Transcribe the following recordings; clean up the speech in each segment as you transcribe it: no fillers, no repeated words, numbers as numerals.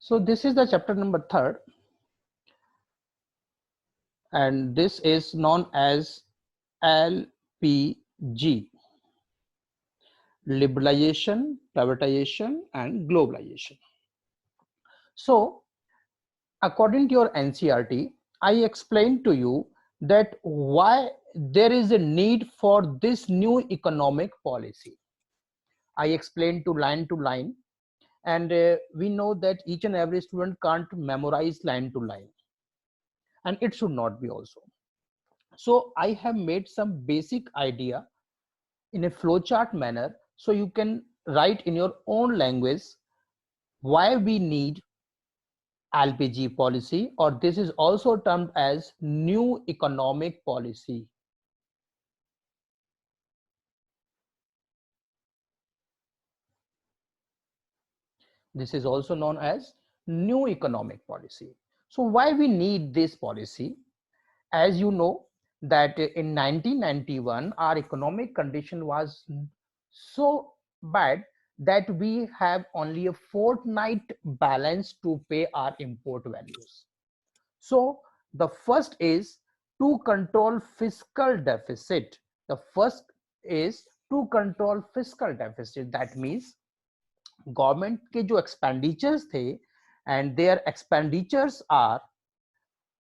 So this is the chapter number 3rd, and this is known as LPG, liberalization, privatization, and globalization. So according to your NCERT, I explained to you that why there is a need for this new economic policy. I explained to line, and we know that each and every student can't memorize line to line, and it should not be also. So I have made some basic idea in a flowchart manner, so you can write in your own language why we need LPG policy, or this is also termed as new economic policy. This is also known as new economic policy. So why we need this policy? As you know that in 1991 our economic condition was so bad that we have only a fortnight balance to pay our import values. So the first is to control fiscal deficit. The first is to control fiscal deficit. That means government के जो expenditures थे and their expenditures are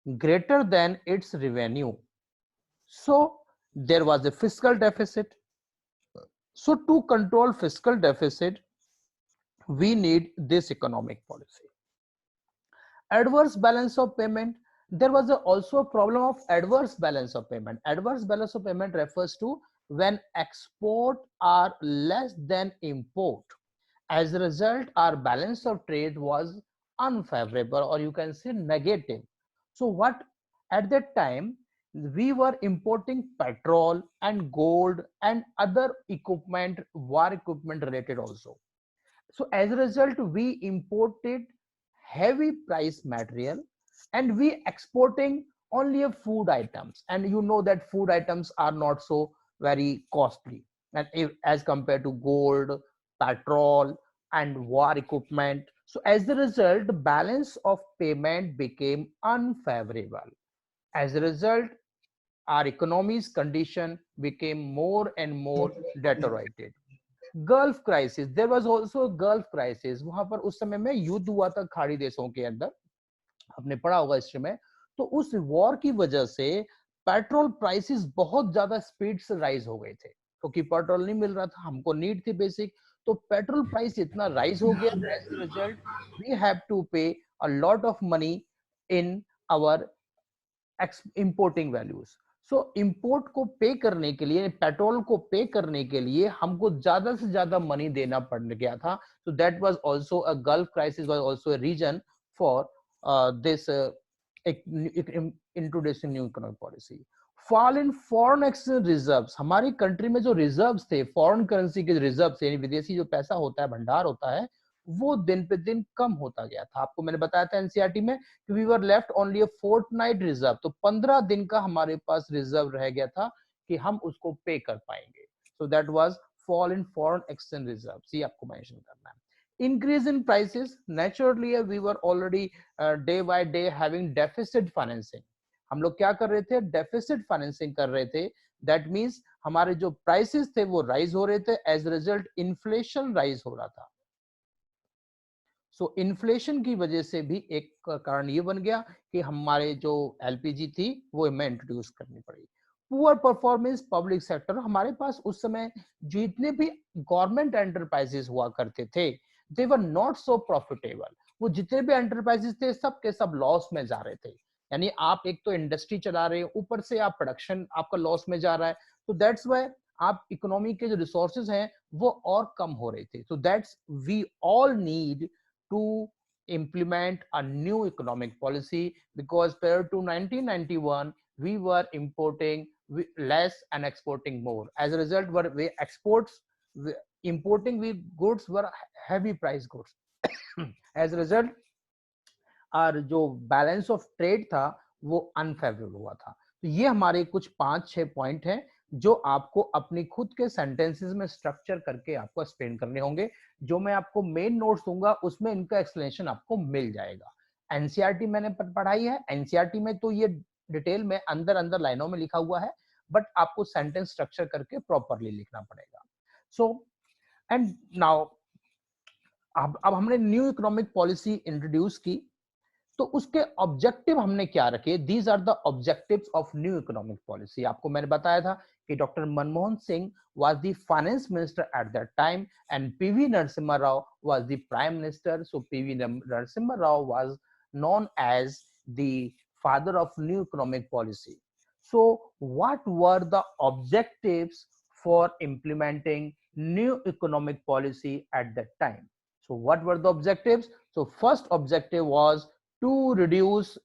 greater than its revenue, so there was a fiscal deficit. So to control fiscal deficit we need this economic policy. Adverse balance of payment, there was also a problem of adverse balance of payment. Adverse balance of payment refers to when export are less than import. As a result, our balance of trade was unfavorable, or you can say negative. So what at that time we were importing petrol and gold and other equipment, war equipment related also. So as a result, we imported heavy price material and we exporting only a food items, and you know that food items are not so very costly, and if, as compared to gold, petrol and war equipment. So as a result, the balance of payment became unfavorable. As a result, our economy's condition became more and more deteriorated. Gulf crisis, there was also gulf crisis, वहां पर उस समय में युद्ध हुआ था खाड़ी देशों के अंदर, आपने पढ़ा होगा हिस्ट्री में। तो उस वॉर की वजह से पेट्रोल प्राइसेस बहुत ज्यादा स्पीड से राइज हो गए थे, क्योंकि पेट्रोल नहीं मिल रहा था, हमको नीड थी बेसिक। तो पेट्रोल प्राइस इतना राइज हो गया, as a result we have to pay a lot of money in our importing values. So import को पे करने के लिए, पेट्रोल को पे करने के लिए हमको ज्यादा से ज्यादा मनी देना पड़ गया था। So that was also a gulf crisis, was also a reason for this introducing new economic policy. Fall in foreign exchange reserves, हमारी कंट्री में जो रिजर्व्स थे, फॉरेन करेंसी के रिजर्व्स यानी विदेशी जो पैसा होता है, भंडार होता है, वो दिन पे दिन कम होता गया था। आपको मैंने बताया था एनसीईआरटी में कि we were left only a fortnight reserve, तो 15 दिन का हमारे पास रिजर्व रह गया था कि हम उसको पे कर पाएंगे। So that was fall in foreign exchange reserves, ये आपको मेंशन करना है। Increase in prices, naturally we were already day by day having deficit financing. हम लोग क्या कर रहे थे? डेफिसिट फाइनेंसिंग कर रहे थे। दैट मींस हमारे जो प्राइसेस थे वो राइज हो रहे थे, एज रिजल्ट इन्फ्लेशन राइज हो रहा था। सो इन्फ्लेशन की वजह से भी एक कारण ये बन गया कि हमारे जो एलपीजी थी वो हमें इंट्रोड्यूस करनी पड़ी। पुअर परफॉर्मेंस पब्लिक सेक्टर, हमारे पास उस समय जितने भी गवर्नमेंट एंटरप्राइजेस हुआ करते थे, दे वर नॉट सो प्रॉफिटेबल। वो जितने भी एंटरप्राइजेस थे सब के सब लॉस में जा रहे थे। यानी आप एक तो इंडस्ट्री चला रहे हो, ऊपर से आप प्रोडक्शन आपका लॉस में जा रहा है। तो दैट्स व्हाई आप इकोनॉमी के जो रिसोर्सेज हैं वो और कम हो रहे थे। So that's we all need to implement a new economic policy, because prior to 1991 we were importing less and exporting more. As a result, we exports importing with goods were heavy price goods as a result और जो balance of trade था वो unfavourable हुआ था। तो ये हमारे कुछ 5-6 पॉइंट हैं जो आपको अपनी खुद के सेंटेंसेस में स्ट्रक्चर करके आपको एक्सप्लेन करने होंगे। जो मैं आपको मेन नोट्स दूंगा उसमें इनका एक्सप्लेनेशन आपको मिल जाएगा। एनसीईआरटी मैंने पढ़ाई है, एनसीईआरटी में तो ये डिटेल में अंदर अंदर लाइनों में लिखा हुआ है, बट आपको सेंटेंस स्ट्रक्चर करके प्रॉपरली लिखना पड़ेगा। सो एंड नाउ अब हमने न्यू इकोनॉमिक पॉलिसी इंट्रोड्यूस की, तो उसके ऑब्जेक्टिव हमने क्या रखे? These are the objectives of new economic policy. आपको मैंने बताया था कि doctor Manmohan Singh was the finance minister at that time and PV Narasimha Rao was the prime minister. So PV Narasimha Rao was known as the father of new economic policy. So what were the objectives for implementing new economic policy at that time? So what were the objectives? So first objective was to reduce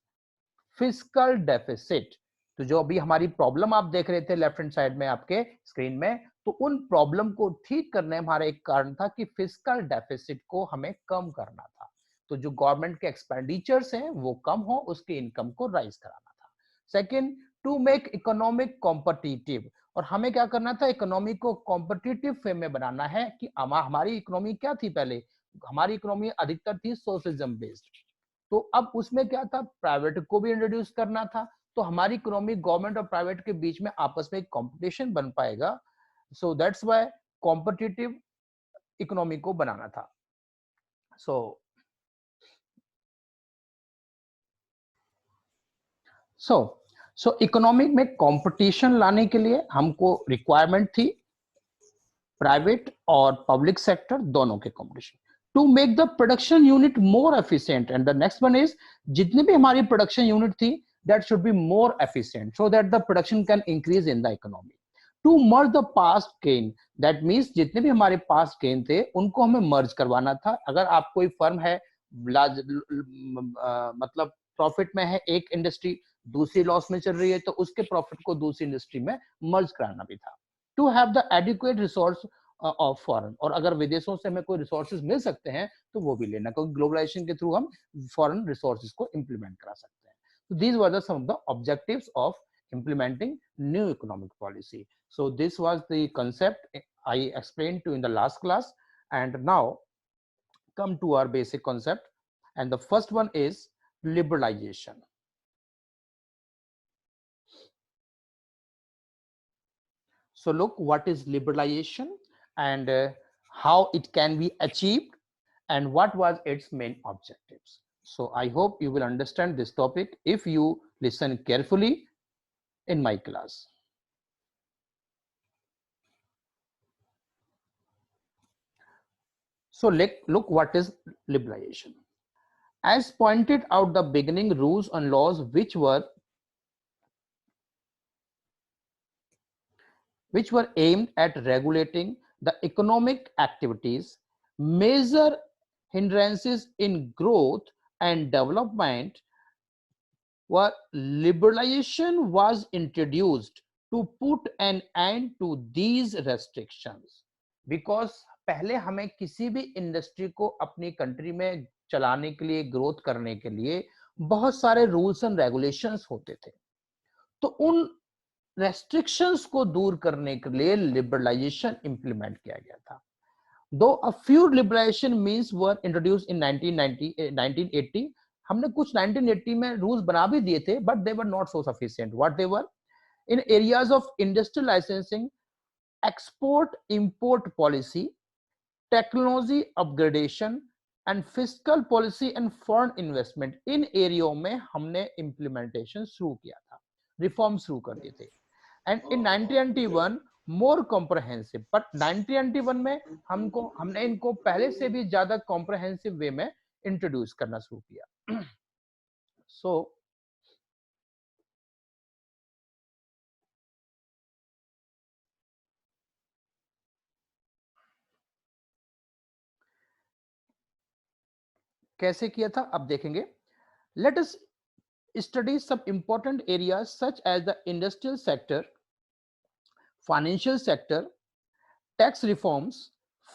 fiscal deficit. तो जो अभी हमारी problem आप देख रहे थे left hand side में आपके स्क्रीन में, तो उन प्रॉब्लम को ठीक करने में हमारा एक कारण था कि फिस्कल डेफिसिट को हमें कम करना था। तो जो गवर्नमेंट के एक्सपेंडिचर्स हैं वो कम हो, उसके इनकम को राइज कराना था। Second, to make economic competitive, और हमें क्या करना था? इकोनॉमी को कॉम्पिटिटिव वे में बनाना है कि हमारी इकोनॉमी क्या थी पहले? हमारी इकोनॉमी अधिकतर थी सोशलिज्म बेस्ड, तो अब उसमें क्या था? प्राइवेट को भी इंट्रोड्यूस करना था, तो हमारी इकोनॉमी गवर्नमेंट और प्राइवेट के बीच में आपस में एक कंपटीशन बन पाएगा। So that's why competitive economy को बनाना था। सो इकोनॉमिक में कंपटीशन लाने के लिए हमको रिक्वायरमेंट थी प्राइवेट और पब्लिक सेक्टर दोनों के competition, to make the production unit more efficient. And the next one is, जितनी भी हमारी प्रोडक्शन यूनिट थी, that should be more efficient so that the production can increase in the economy. To merge the past gain, that means जितने भी हमारे past gain थे उनको हमें merge करवाना था। अगर आप कोई फर्म है, मतलब प्रॉफिट में है एक इंडस्ट्री, दूसरी लॉस में चल रही है, तो उसके प्रॉफिट को दूसरी इंडस्ट्री में मर्ज कराना भी था। To have the adequate resource of foreign, और अगर विदेशों से हमें कोई रिसोर्सेज मिल सकते हैं तो वो भी लेना, क्योंकि ग्लोबलाइजेशन के थ्रू हम फॉरेन रिसोर्सेज को इंप्लीमेंट करा सकते हैं। So these were some of the objectives of implementing new economic policy. So this was the concept I explained to you in the last class, and now come to our basic concept, and the first one is liberalization. So look, what is liberalization and how it can be achieved and what was its main objectives. So I hope you will understand this topic if you listen carefully in my class. So look what is liberalization. As pointed out the beginning, rules and laws which were aimed at regulating the economic activities, measure hindrances in growth and development, were liberalization was introduced to put an end to these restrictions. Because पहले हमें किसी भी industry को अपनी country में चलाने के लिए, ग्रोथ करने के लिए बहुत सारे रूल्स एंड रेगुलेशंस होते थे, तो उन रेस्ट्रिक्शंस को दूर करने के लिए लिबरलाइजेशन इंप्लीमेंट किया गया था। Though a few liberalization means were introduced in 1980, हमने कुछ 1980 में रूल्स बना भी दिए थे, but they were not so sufficient. What they were? In areas of industrial licensing, export import policy, technology upgradation and fiscal policy and foreign investment, इन एरियो में हमने इम्प्लीमेंटेशन शुरू किया था, रिफॉर्म शुरू कर दिए थे। And in 1991 more comprehensive, but 1991 में हमने इनको पहले से भी ज्यादा कॉम्प्रहेंसिव वे में इंट्रोड्यूस करना शुरू किया। सो कैसे किया था अब देखेंगे। Let us study some important areas such as the industrial sector, financial sector, tax reforms,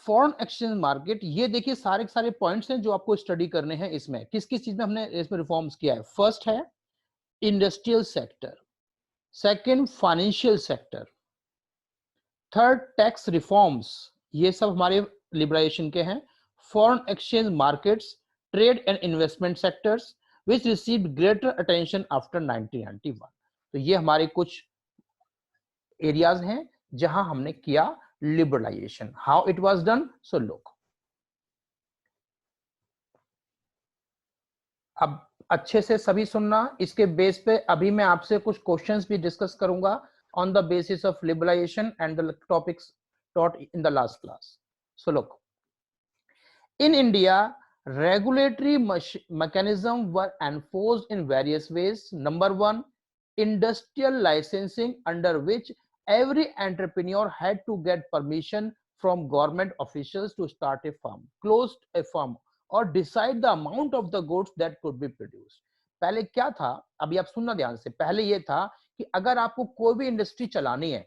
foreign exchange market. ये देखिए सारे के सारे पॉइंट्स हैं जो आपको स्टडी करने हैं। इसमें किस किस चीज में हमने इसमें रिफॉर्म्स किया है? फर्स्ट है industrial sector, second financial sector, third, tax reforms, ये सब हमारे लिबरलाइजेशन के हैं। Foreign exchange markets, trade and investment sectors which received greater attention after 1991। तो ये हमारे कुछ एरियाज हैं जहां हमने किया liberalisation. How it was done, so look, अब अच्छे से सभी सुनना। इसके बेस पे अभी मैं आपसे कुछ क्वेश्चंस भी डिस्कस करूंगा on the basis of liberalisation and the topics taught in the last class. So look, in India, regulatory mechanisms were enforced in various ways. Number one, industrial licensing, under which every entrepreneur had to get permission from government officials to start a farm, close a farm, or decide the amount of the goods that could be produced. पहले क्या था, अभी आप सुनना ध्यान से, पहले ये था कि अगर आपको कोई भी इंडस्ट्री चलानी है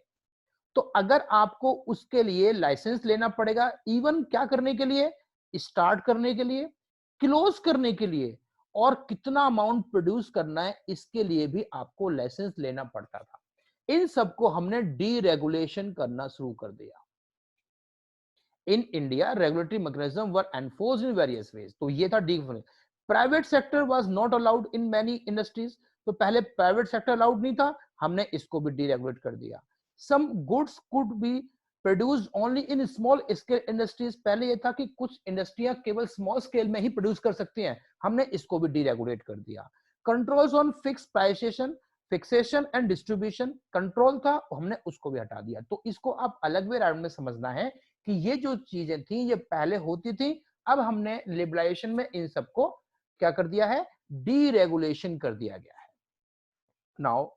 तो अगर आपको उसके लिए लाइसेंस लेना पड़ेगा, इवन क्या करने के लिए, स्टार्ट करने के लिए, क्लोज करने के लिए, और कितना अमाउंट प्रोड्यूस करना है इसके लिए भी आपको लाइसेंस लेना पड़ता था। इन सबको हमने डीरेगुलेशन करना शुरू कर दिया। In India regulatory mechanism were enforced in various ways. तो ये था D. Private sector was not allowed in many industries. तो पहले प्राइवेट सेक्टर अलाउड नहीं था, हमने इसको भी डीरेगुलेट कर दिया। Some goods could be produced only in small scale industries. पहले ये था कि कुछ इंडस्ट्रियां केवल स्मॉल स्केल में ही प्रोड्यूस कर सकती हैं, हमने इसको भी डीरेगुलेट कर दिया। Controls on fix pricesation, fixation and distribution, control था, हमने उसको भी हटा दिया। तो इसको आप अलग वे राउंड में समझना है कि ये जो चीजें थी ये पहले होती थी, अब हमने लिबरलाइजेशन में इन सबको क्या कर दिया है, डीरेगुलेशन कर दिया गया है। Now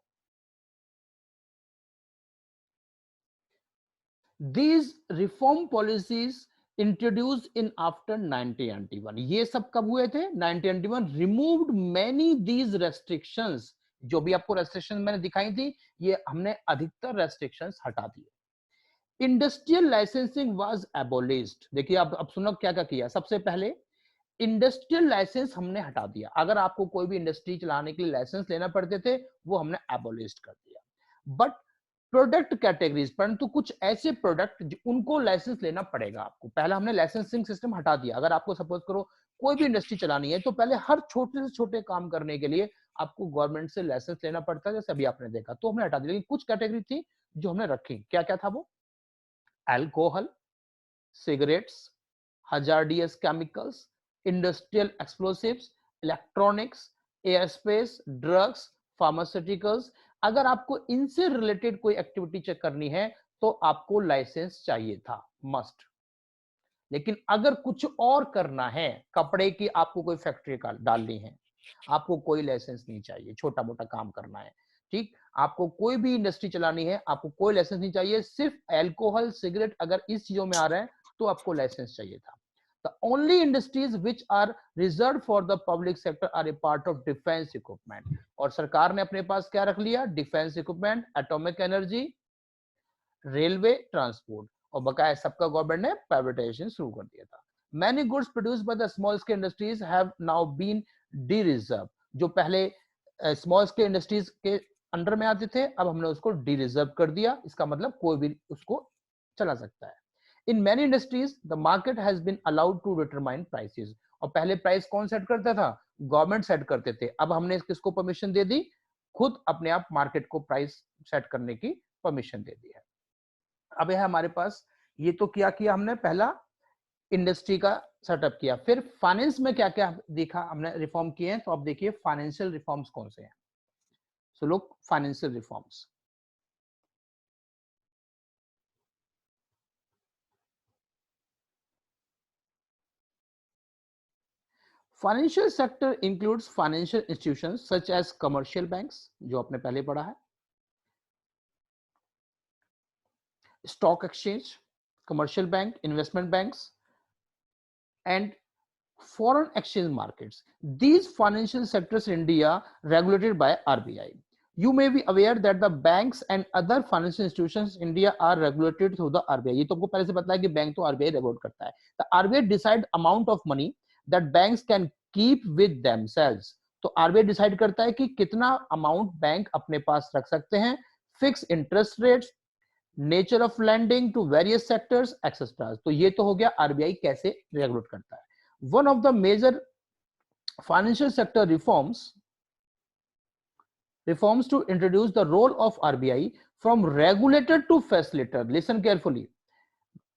these reform policies introduced in after 1991, ये सब कब हुए थे, 1991, removed many these restrictions। जो भी आपको रेस्ट्रिक्शन मैंने दिखाई थी, ये हमने अधिकतर रेस्ट्रिक्शंस हटा दिए। Industrial licensing was एबोलिश्ड। देखिए अब सुनो क्या क्या किया। सबसे पहले इंडस्ट्रियल लाइसेंस हमने हटा दिया। अगर आपको कोई भी इंडस्ट्री चलाने के लिए लाइसेंस लेना पड़ते थे, वो हमने एबोलिश कर दिया। बट प्रोडक्ट कैटेगरीज, परंतु कुछ ऐसे प्रोडक्ट उनको लाइसेंस लेना पड़ेगा आपको। पहला हमने लाइसेंसिंग सिस्टम हटा दिया। अगर आपको सपोज करो कोई भी इंडस्ट्री चलानी है तो पहले हर छोटे से छोटे काम करने के लिए आपको गवर्नमेंट से लाइसेंस लेना पड़ता है, जैसे अभी आपने देखा। तो हमने हटा दिया, लेकिन कुछ कैटेगरी थी जो हमने रखी। क्या क्या था वो, alcohol, cigarettes, hazardous chemicals, industrial explosives, electronics, airspace, drugs, pharmaceuticals। अगर आपको इनसे रिलेटेड कोई एक्टिविटी चेक करनी है तो आपको लाइसेंस चाहिए था, मस्ट। लेकिन अगर कुछ और करना है, कपड़े की आपको कोई फैक्ट्री डालनी है, आपको कोई लाइसेंस नहीं चाहिए। छोटा मोटा काम करना है, ठीक, आपको कोई भी इंडस्ट्री चलानी है, आपको कोई लाइसेंस नहीं चाहिए। सिर्फ अल्कोहल, सिगरेट अगर इस चीजों में आ रहा है तो आपको लाइसेंस चाहिए था। The only industries which are reserved for the public sector are a part of defense equipment। और सरकार ने अपने पास क्या रख लिया, defence equipment, atomic energy, railway, transport, और बकाया सबका गवर्नमेंट ने प्राइवेटाइजेशन शुरू कर दिया था। Many goods produced by the small scale industries have now been de-reserved। जो पहले स्मॉल स्केल इंडस्ट्रीज के अंडर में आते थे, अब हमने उसको डी रिजर्व कर दिया। इसका मतलब कोई भी उसको चला सकता है। In many industries the market has been allowed to determine prices. और पहले प्राइस कौन सेट करता था, गवर्नमेंट सेट करते थे। अब हमने किसको परमिशन दे दी, खुद अपने आप मार्केट को प्राइस सेट करने की परमिशन दे दी है। अब यह हमारे पास, ये तो क्या किया हमने, पहला इंडस्ट्री का सेटअप किया। फिर फाइनेंस में क्या क्या देखा हमने, रिफॉर्म किए हैं। तो अब देखिए फाइनेंशियल रिफॉर्म्स कौन से हैं। So look, financial reforms, financial sector includes financial institutions such as commercial banks, जो आपने पहले पढ़ा है, stock exchange, commercial bank, investment banks and foreign exchange markets. These financial sectors in India regulated by RBI. You may be aware that the banks and other financial institutions in India are regulated through the RBI. ये तो आपको पहले से पता है कि bank तो RBI regulate करता है। The RBI decide amount of money that banks can keep with themselves। तो RBI डिसाइड करता है कि कितना अमाउंट बैंक अपने पास रख सकते हैं। Fix interest rates, nature of lending to various sectors etcetera. तो ये तो हो गया आरबीआई कैसे रेगुलेट करता है। One of the major financial sector reforms to introduce the role of RBI from regulator to facilitator. Listen carefully.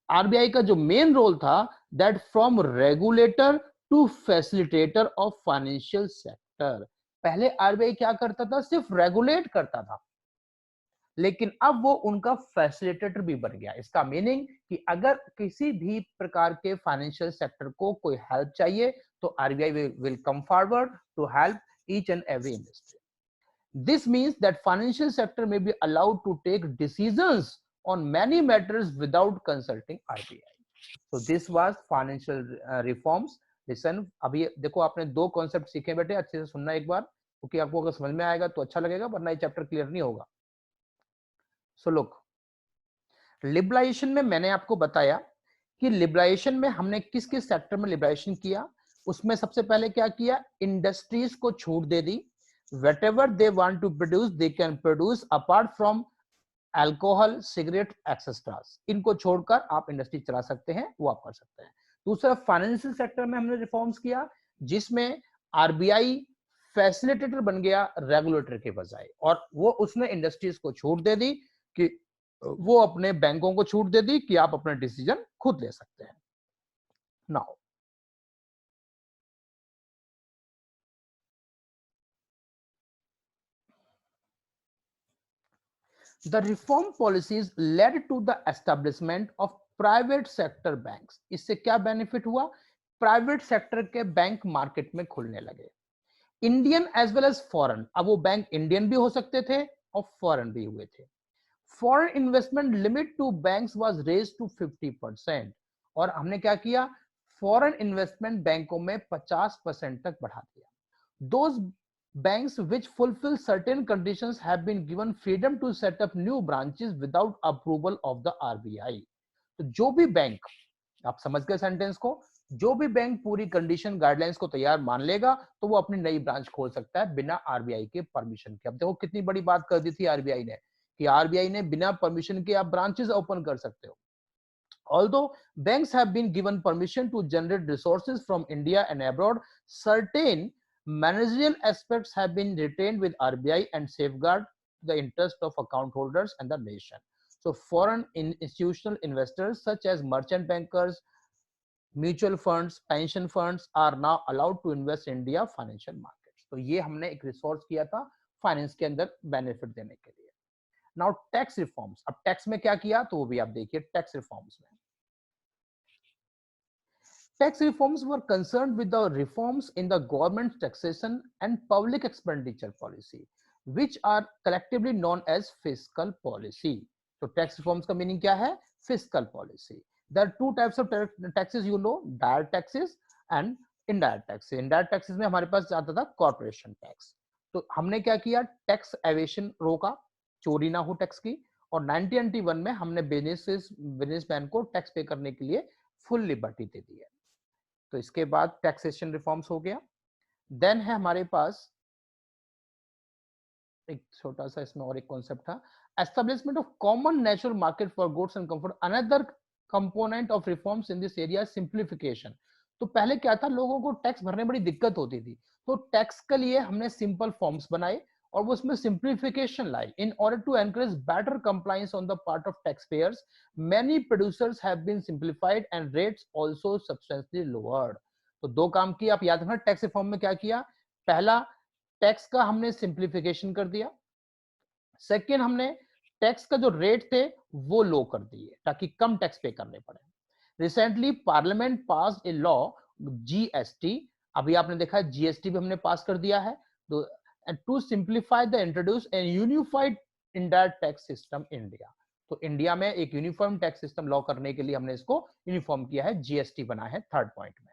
RBI का जो मेन रोल था, that from regulator to facilitator of financial sector. पहले RBI क्या करता था, सिर्फ regulate करता था, लेकिन अब वो उनका फैसिलिटेटर भी बन गया। इसका मीनिंग कि अगर किसी भी प्रकार के फाइनेंशियल सेक्टर को कोई हेल्प चाहिए तो RBI will come forward to help each and every industry. This means that financial sector may be allowed to take decisions on many matters without consulting RBI. So this was financial reforms. Listen, अभी देखो आपने दो concept सीखे बेटे, अच्छे से सुनना एक बार, क्योंकि आपको अगर समझ में आएगा तो अच्छा लगेगा, वरना ये चैप्टर क्लियर नहीं होगा। So look, लिबरलाइजेशन में मैंने आपको बताया कि लिबरलाइजेशन में हमने किस किस सेक्टर में लिबरलाइजेशन किया। उसमें सबसे पहले क्या किया, इंडस्ट्रीज को छूट दे दी। whatever they want to produce they can produce apart from alcohol, cigarette, etc. इनको छोड़कर आप इंडस्ट्री चला सकते हैं, वो आप कर सकते हैं। दूसरा, फाइनेंशियल सेक्टर में हमने रिफॉर्म्स किया जिसमें आरबीआई फैसिलिटेटर बन गया रेगुलेटर के बजाय, और वो उसने इंडस्ट्रीज को छूट दे दी कि वो अपने बैंकों को छूट दे दी कि आप अपना डिसीजन खुद ले सकते हैं। Now the reform policies led to the establishment of private sector banks। इससे क्या बेनिफिट हुआ, प्राइवेट सेक्टर के बैंक मार्केट में खुलने लगे, Indian as well as foreign. अब वो बैंक इंडियन भी हो सकते थे और फॉरेन भी हुए थे। Foreign investment limit to banks was raised to 50%, और हमने क्या किया, फॉरेन इन्वेस्टमेंट बैंकों में 50% तक बढ़ा दिया। Those banks which fulfill certain conditions have been given freedom to set up new branches without approval of the RBI। तो जो भी बैंक, आप समझ गए सेंटेंस को, जो भी बैंक पूरी कंडीशन गाइडलाइंस को तैयार मान लेगा तो वो अपनी नई ब्रांच खोल सकता है बिना आरबीआई के परमिशन के। अब देखो कितनी बड़ी बात कर दी थी आरबीआई ने, कि आरबीआई ने बिना परमिशन के आप ब्रांचेस ओपन कर सकते हो। Although banks have been given permission to generate resources from India and abroad, certain managerial aspects have been retained with RBI and safeguard the interest of account holders and the nation. So foreign institutional investors such as merchant bankers, mutual funds, pension funds are now allowed to invest in India financial markets। तो ये हमने एक resource किया था finance के अंदर benefit देने के लिए। नाउ टैक्स रिफॉर्म्स, अब टैक्स में क्या किया तो वो भी आप देखिए। टैक्स रिफॉर्म्स में tax reforms were concerned with the reforms in the government taxation and public expenditure policy, which are collectively known as fiscal policy। तो tax reforms का meaning क्या है, fiscal policy। There are two types of taxes, you know, direct taxes and indirect taxes। indirect taxes में हमारे पास आता था corporation tax। तो हमने क्या किया, टैक्स एवेशन रोका, चोरी ना हो टैक्स की, और 1991 में हमने बिजनेसमैन को टैक्स पे करने के लिए फुल लिबर्टी दे दी है। तो इसके बाद टैक्सेशन रिफॉर्म्स हो गया। देन है हमारे पास एक छोटा सा इसमें और एक कॉन्सेप्ट था, establishment of common natural market for goods and comfort. Another component of reforms in this area simplification. तो पहले क्या था, लोगों को टैक्स भरने में बड़ी दिक्कत होती थी, तो टैक्स के लिए हमने सिंपल फॉर्म्स बनाए और वो उसमें सिंप्लीफिकेशन लाई। In order to encourage better compliance on the part of tax payers, many producers have been simplified and rates also substantially lowered. तो दो काम किए आप याद रखना, टैक्स रिफॉर्म में क्या किया, पहला टैक्स का हमने सिंप्लीफिकेशन कर दिया, सेकेंड हमने टैक्स का जो रेट थे वो लो कर दिए ताकि कम टैक्स पे करने पड़े। Recently parliament pass a law GST, अभी आपने देखा जीएसटी भी हमने पास कर दिया है, to simplify the introduce a unified indirect tax system India. तो इंडिया में एक यूनिफॉर्म टैक्स सिस्टम लॉ करने के लिए हमने इसको यूनिफॉर्म किया है, जीएसटी बना है थर्ड पॉइंट में।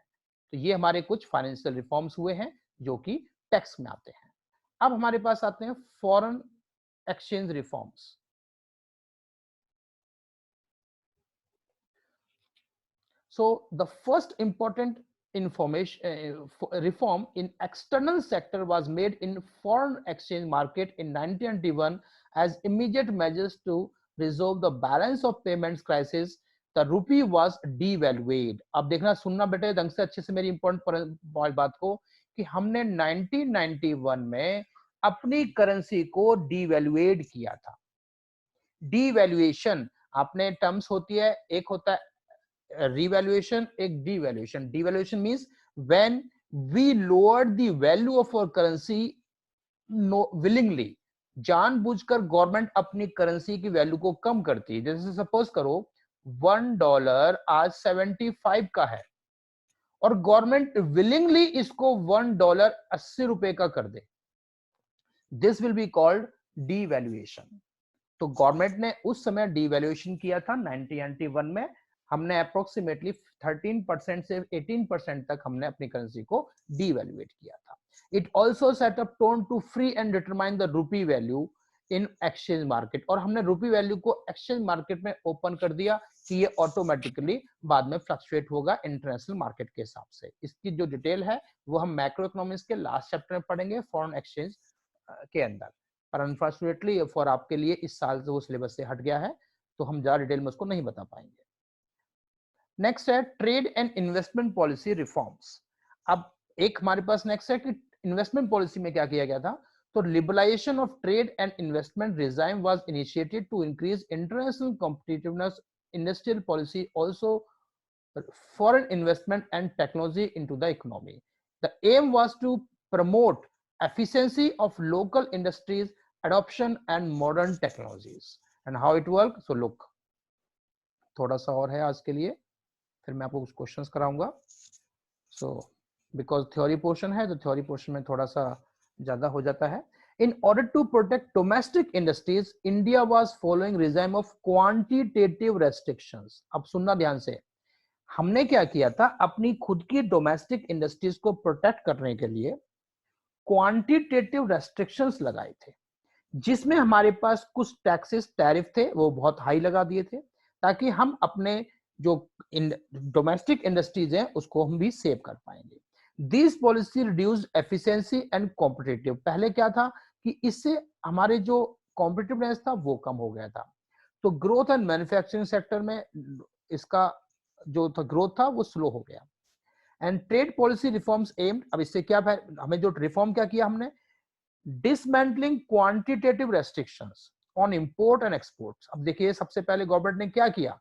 तो ये हमारे कुछ फाइनेंशियल रिफॉर्म्स हुए हैं जो कि टैक्स में आते हैं। अब हमारे पास आते हैं foreign exchange reforms। So the first important reform in external sector was made in foreign exchange market in 1991 as immediate measures to resolve the balance of payments crisis, the rupee was devalued. अब देखना, सुनना बेटे ढंग से, अच्छे से मेरी important बात को, कि हमने 1991 में अपनी करेंसी को डिवैल्यूएट किया था। डिवैल्यूएशन आपने टर्म्स होती है, एक होता है रिवैल्यूएशन, एक devaluation. Devaluation means when we lower the value of our currency willingly, जानबूझकर गवर्नमेंट अपनी करेंसी की वैल्यू को कम करती है। जैसे सपोज करो $1 आज 75 का है और गवर्नमेंट विलिंगली इसको $1 80 का कर दे, this will be called devaluation. तो गवर्नमेंट ने उस समय डिवैल्यूएशन किया था 1991 में। हमने अप्रोक्सीमेटली 13% से 18% तक हमने अपनी करेंसी को डिवैल्यूएट किया था। It also set up tone to free and determine the rupee value in exchange market, और हमने रूपी वैल्यू को एक्सचेंज मार्केट में ओपन कर दिया कि ये ऑटोमेटिकली बाद में फ्लक्चुएट होगा इंटरनेशनल मार्केट के हिसाब से। इसकी जो डिटेल है वो हम मैक्रो इकोनॉमिक्स के लास्ट चैप्टर में पढ़ेंगे फॉरेन एक्सचेंज के अंदर, पर अनफॉर्चुनेटली फॉर आपके लिए इस साल से वो सिलेबस से हट गया है, तो हम ज्यादा डिटेल में उसको नहीं बता पाएंगे। नेक्स्ट है trade and investment policy reforms. अब एक हमारे पास नेक्स्ट है कि इन्वेस्टमेंट पॉलिसी में क्या किया गया था। तो liberalization of trade and investment regime was initiated to increase international competitiveness, industrial policy, also foreign investment and technology into the economy. The aim was to promote efficiency of local industries, adoption and modern technologies. And how it work? So look, थोड़ा सा और है आज के लिए, फिर मैं आपको कुछ क्वेश्चंस कराऊंगा। सो बिकॉज थ्योरी पोर्शन है तो थ्योरी पोर्शन में थोड़ा सा ज्यादा हो जाता है। In order to protect domestic industries, India was following regime of quantitative restrictions. अब सुनना ध्यान से, हमने क्या किया था, अपनी खुद की डोमेस्टिक इंडस्ट्रीज को प्रोटेक्ट करने के लिए क्वांटिटेटिव रेस्ट्रिक्शंस लगाए थे, जिसमें हमारे पास कुछ टैक्सेस टैरिफ थे वो बहुत हाई लगा दिए थे, ताकि हम अपने जो डोमेस्टिक इंडस्ट्रीज हैं उसको हम भी सेव कर पाएंगे। This policy reduced efficiency and competitive. पहले क्या था कि इससे हमारे जो कॉम्पिटिटिवनेस था वो कम हो गया था। तो ग्रोथ एंड मैन्युफैक्चरिंग सेक्टर में इसका जो था ग्रोथ था वो स्लो हो गया। And trade policy reforms aimed, अब इससे क्या हमें जो रिफॉर्म क्या किया हमने, dismantling quantitative restrictions on import and exports. अब देखिए सबसे पहले गवर्नमेंट ने क्या किया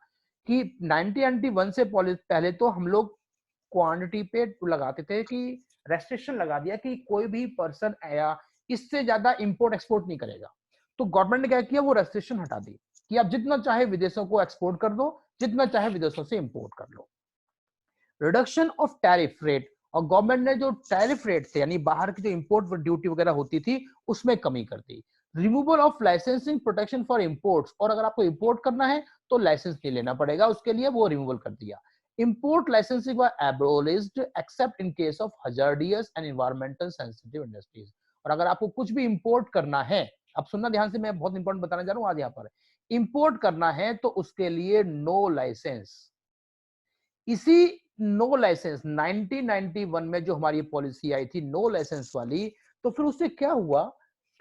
कि 1991 से पहले तो हम लोग क्वांटिटी पे लगाते थे कि रेस्ट्रिक्शन लगा दिया कि कोई भी पर्सन या इससे ज्यादा इंपोर्ट एक्सपोर्ट नहीं करेगा। तो गवर्नमेंट ने क्या किया, वो रेस्ट्रिक्शन हटा दी कि आप जितना चाहे विदेशों को एक्सपोर्ट कर दो, जितना चाहे विदेशों से इंपोर्ट कर लो। रिडक्शन ऑफ टैरिफ रेट, और गवर्नमेंट ने जो टैरिफ रेट थे यानी बाहर की जो इंपोर्ट ड्यूटी वगैरह होती थी उसमें कमी कर दी। Removal of licensing protection for imports, और अगर आपको इंपोर्ट करना है तो लाइसेंस नहीं लेना पड़ेगा, उसके लिए वो रिमूवल कर दिया। Import licensing were एबोलिश्ड accept in case of hazardous and environmental sensitive industries. और अगर आपको कुछ भी इंपोर्ट करना है, अब सुनना ध्यान से, मैं बहुत इंपॉर्टेंट बताने जा रहा हूं आज यहाँ पर, इंपोर्ट करना है तो उसके लिए नो लाइसेंस। इसी नो लाइसेंस 1991 में जो हमारी पॉलिसी आई थी नो लाइसेंस वाली, तो फिर उससे क्या हुआ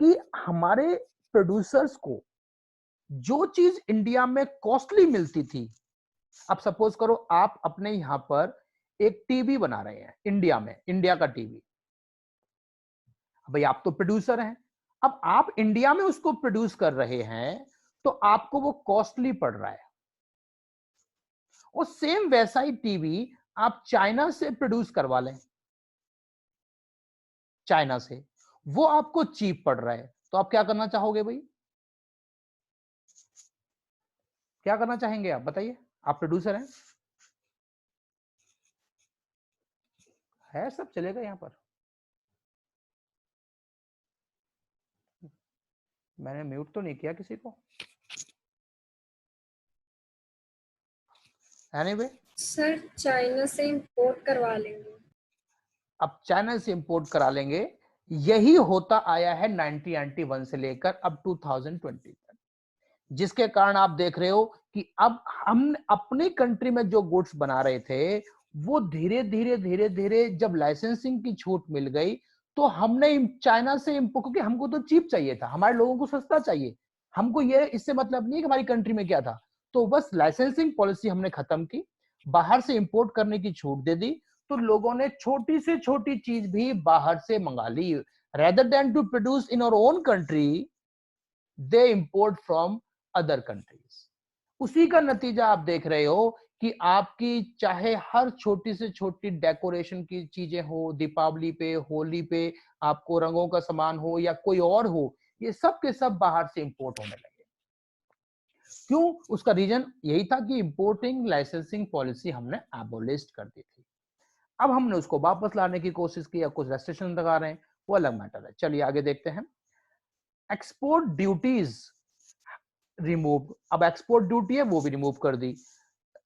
कि हमारे प्रोड्यूसर्स को जो चीज इंडिया में कॉस्टली मिलती थी, अब सपोज करो आप अपने यहां पर एक टीवी बना रहे हैं इंडिया में, इंडिया का टीवी, भाई आप तो प्रोड्यूसर हैं, अब आप इंडिया में उसको प्रोड्यूस कर रहे हैं तो आपको वो कॉस्टली पड़ रहा है। और सेम वैसा ही टीवी आप चाइना से प्रोड्यूस करवा लें, चाइना से, वो आपको चीप पड़ रहा है, तो आप क्या करना चाहोगे भाई, क्या करना चाहेंगे आप बताइए, आप प्रोड्यूसर हैं, है सब चलेगा यहां पर, मैंने म्यूट तो नहीं किया किसी को, एनीवे सर चाइना से इंपोर्ट करवा लेंगे। अब चाइना से इंपोर्ट करा लेंगे, यही होता आया है 1991 से लेकर अब 2020 तक, जिसके कारण आप देख रहे हो कि अब हम अपनी कंट्री में जो गुड्स बना रहे थे वो धीरे धीरे धीरे धीरे जब लाइसेंसिंग की छूट मिल गई तो हमने चाइना से, क्योंकि हमको तो चीप चाहिए था, हमारे लोगों को सस्ता चाहिए, हमको ये इससे मतलब नहीं है कि हमारी कंट्री में क्या था, तो बस लाइसेंसिंग पॉलिसी हमने खत्म की, बाहर से इंपोर्ट करने की छूट दे दी, तो लोगों ने छोटी से छोटी चीज भी बाहर से मंगा ली। Rather than to produce in our own country, they import from other countries. उसी का नतीजा आप देख रहे हो कि आपकी चाहे हर छोटी से छोटी डेकोरेशन की चीजें हो, दीपावली पे, होली पे आपको रंगों का सामान हो या कोई और हो, ये सब के सब बाहर से इंपोर्ट होने लगे। क्यों? उसका रीजन यही था कि इंपोर्टिंग लाइसेंसिंग पॉलिसी हमने एबोलिश कर दी थी। अब हमने उसको वापस लाने की कोशिश की, या कुछ रेस्ट्रिक्शन लगा रहे हैं, वो अलग मैटर है। चलिए आगे देखते हैं। एक्सपोर्ट ड्यूटीज रिमूव, अब एक्सपोर्ट ड्यूटी है वो भी रिमूव कर दी,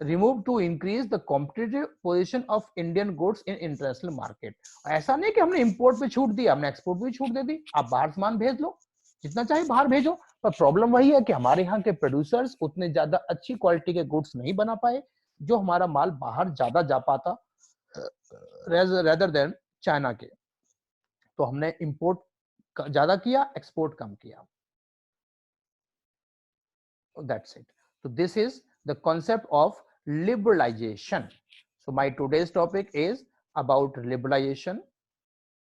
remove to increase the competitive position of Indian goods in international market. ऐसा नहीं कि हमने इंपोर्ट पे छूट दी, हमने एक्सपोर्ट पे छूट दे दी, आप बाहर सामान भेज लो, जितना चाहे बाहर भेजो, पर प्रॉब्लम वही है कि हमारे यहाँ के प्रोड्यूसर्स उतने ज्यादा अच्छी क्वालिटी के गुड्स नहीं बना पाए, जो हमारा माल बाहर ज्यादा जा पाता रेदर देन चाइना के। तो हमने इंपोर्ट ज्यादा किया, एक्सपोर्ट कम किया। That's it. So this is the concept of liberalization. So my today's topic is about liberalization.